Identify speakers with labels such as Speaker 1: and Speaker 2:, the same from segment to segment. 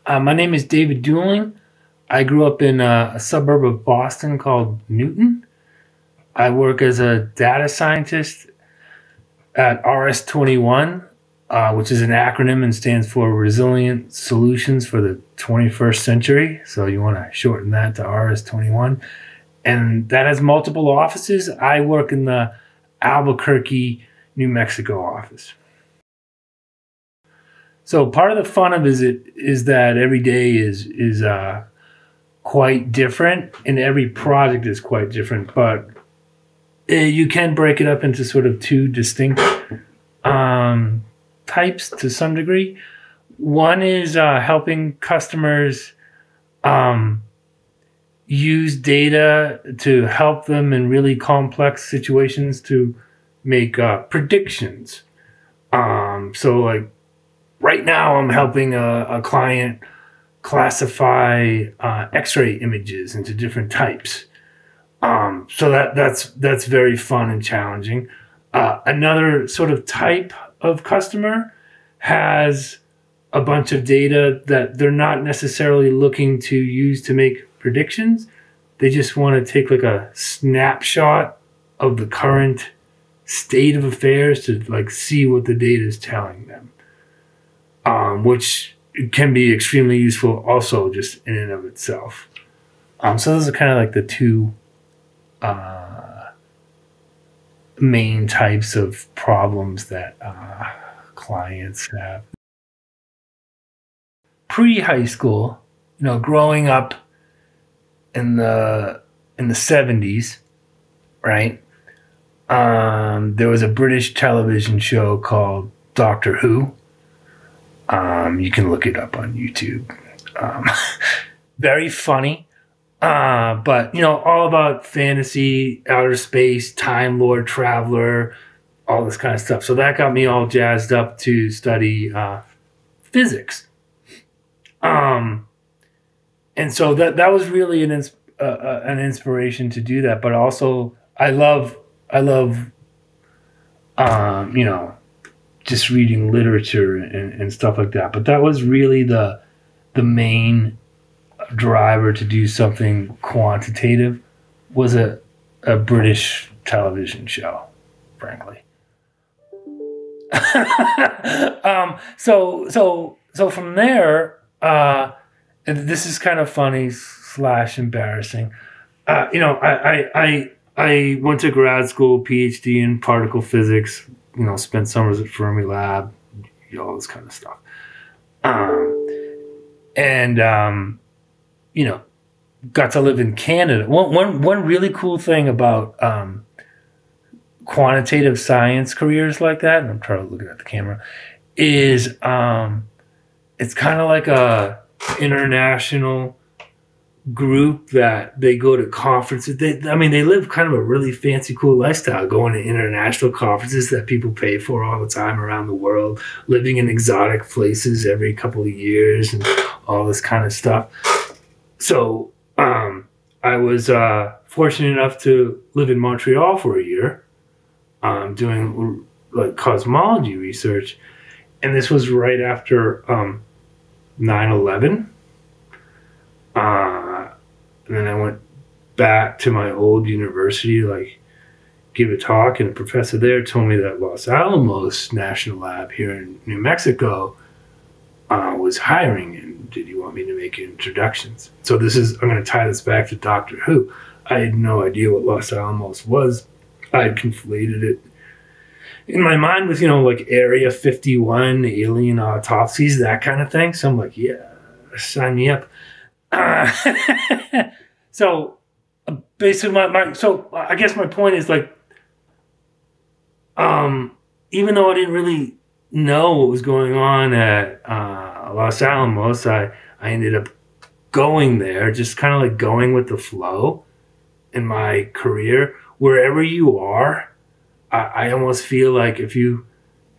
Speaker 1: My name is David Dooling. I grew up in a suburb of Boston called Newton. I work as a data scientist at RS21, which is an acronym and stands for Resilient Solutions for the 21st Century. So you want to shorten that to RS21. And that has multiple offices. I work in the Albuquerque, New Mexico office. So part of the fun of it is that every day is quite different, and every project is quite different. But you can break it up into sort of two distinct types to some degree. One is helping customers use data to help them in really complex situations to make predictions. So like right now I'm helping a client classify X-ray images into different types. So that's very fun and challenging. Another sort of type of customer has a bunch of data that they're not necessarily looking to use to make predictions. They just want to take like a snapshot of the current state of affairs to like see what the data is telling them, which can be extremely useful also just in and of itself. So those are kind of like the two main types of problems that clients have. Pre-high school, growing up in the 70s, right? There was a British television show called Doctor Who. You can look it up on YouTube. Very funny, but all about fantasy, outer space, Time Lord, Traveler, all this kind of stuff. So that got me all jazzed up to study physics. And so that was really an inspiration to do that. But also, I love just reading literature and stuff like that. But that was really the main driver to do something quantitative, was a British television show, frankly. So from there, and this is kind of funny / embarrassing. I went to grad school, PhD in particle physics. Spent summers at Fermilab, all this kind of stuff. Got to live in Canada. One really cool thing about quantitative science careers like that, and I'm trying to look at the camera, is it's kind of like a international group that they go to conferences. They live kind of a really fancy, cool lifestyle, going to international conferences that people pay for all the time around the world, living in exotic places every couple of years and all this kind of stuff. So I was fortunate enough to live in Montreal for a year, doing like cosmology research. And this was right after 9/11. And then I went back to my old university to give a talk, and a professor there told me that Los Alamos National Lab here in New Mexico was hiring, and did he want me to make introductions? So I'm going to tie this back to Doctor Who. I had no idea what Los Alamos was. I had conflated it in my mind with, Area 51, alien autopsies, that kind of thing. So I'm like, yeah, sign me up. So basically so I guess my point is even though I didn't really know what was going on at Los Alamos, I ended up going there, just kind of going with the flow in my career. Wherever you are, I almost feel like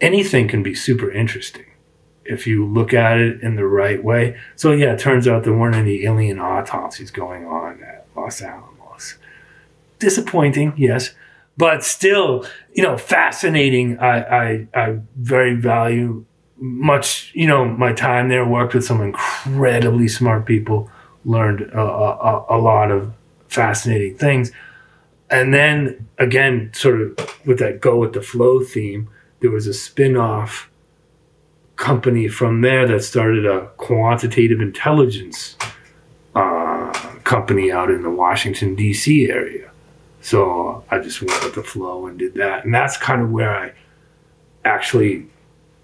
Speaker 1: anything can be super interesting if you look at it in the right way. So yeah, it turns out there weren't any alien autopsies going on at Los Alamos. Disappointing, yes, but still, fascinating. I very value much, my time there, worked with some incredibly smart people, learned a lot of fascinating things. And then again, sort of with that go with the flow theme, there was a spin-off company from there that started a quantitative intelligence company out in the Washington, D.C. area. So I just went with the flow and did that. And that's kind of where I actually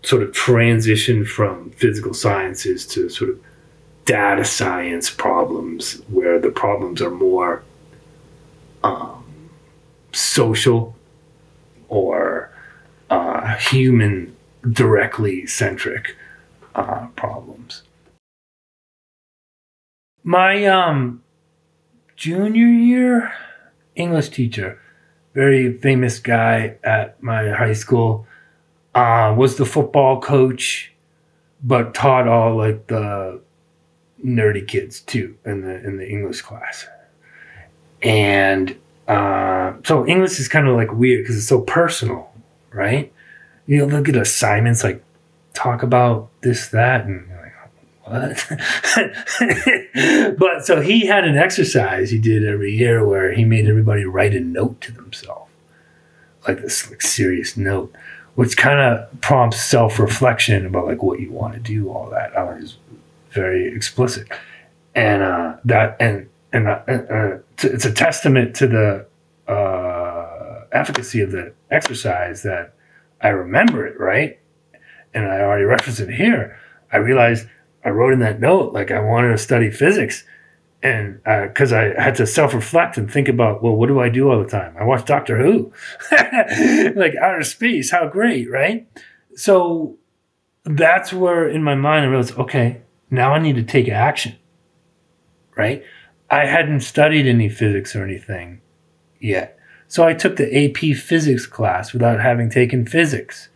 Speaker 1: sort of transitioned from physical sciences to sort of data science problems, where the problems are more social or human directly centric problems. My junior year English teacher, very famous guy at my high school, was the football coach, but taught all like the nerdy kids too in the English class. And so English is kind of like weird because it's so personal, right? Look at assignments like talk about this, that, and you're like, what? But so he had an exercise he did every year where he made everybody write a note to themselves, like this like serious note, which kind of prompts self-reflection about like what you want to do, all that. It's very explicit, and it's a testament to the efficacy of the exercise that I remember it, right? And I already referenced it here. I realized I wrote in that note like I wanted to study physics, and because I had to self-reflect and think about, well, what do I do all the time? I watch Doctor Who, like outer space, how great, right? So that's where in my mind I realized, okay, now I need to take action, right? I hadn't studied any physics or anything yet. So I took the AP physics class without having taken physics.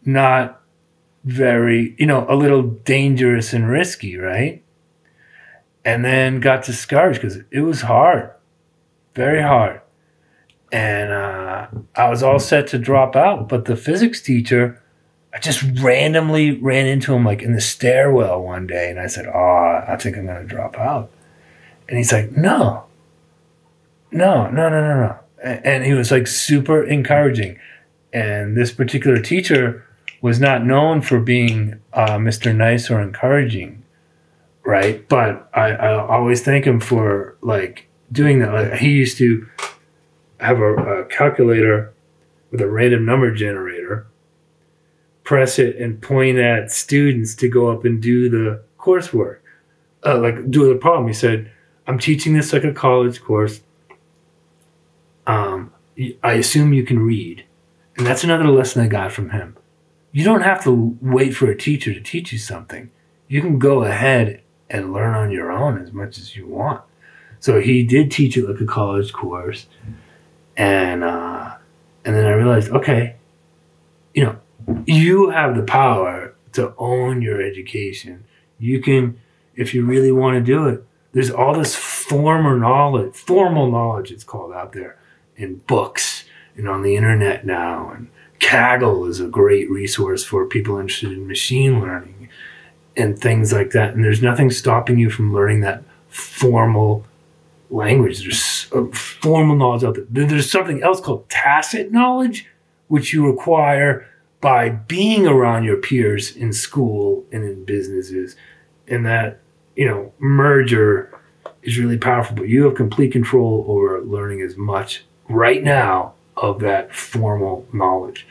Speaker 1: Not very, a little dangerous and risky, right? And then got discouraged because it was hard, very hard. And I was all set to drop out. But the physics teacher, I just randomly ran into him like in the stairwell one day. And I said, I think I'm going to drop out. And he's like, no. And he was like super encouraging. And this particular teacher was not known for being Mr. Nice or encouraging, right? But I always thank him for like doing that. Like, he used to have a calculator with a random number generator, press it and point at students to go up and do the coursework, like do the problem. He said, I'm teaching this like a college course. I assume you can read. And that's another lesson I got from him. You don't have to wait for a teacher to teach you something. You can go ahead and learn on your own as much as you want. So he did teach it like a college course. And then I realized, okay, you have the power to own your education. You can, if you really want to do it, there's all this formal knowledge it's called out there in books and on the internet now. And Kaggle is a great resource for people interested in machine learning and things like that. And there's nothing stopping you from learning that formal language. There's formal knowledge out there. There's something else called tacit knowledge, which you acquire by being around your peers in school and in businesses. And that, merger is really powerful, but you have complete control over learning as much right now of that formal knowledge.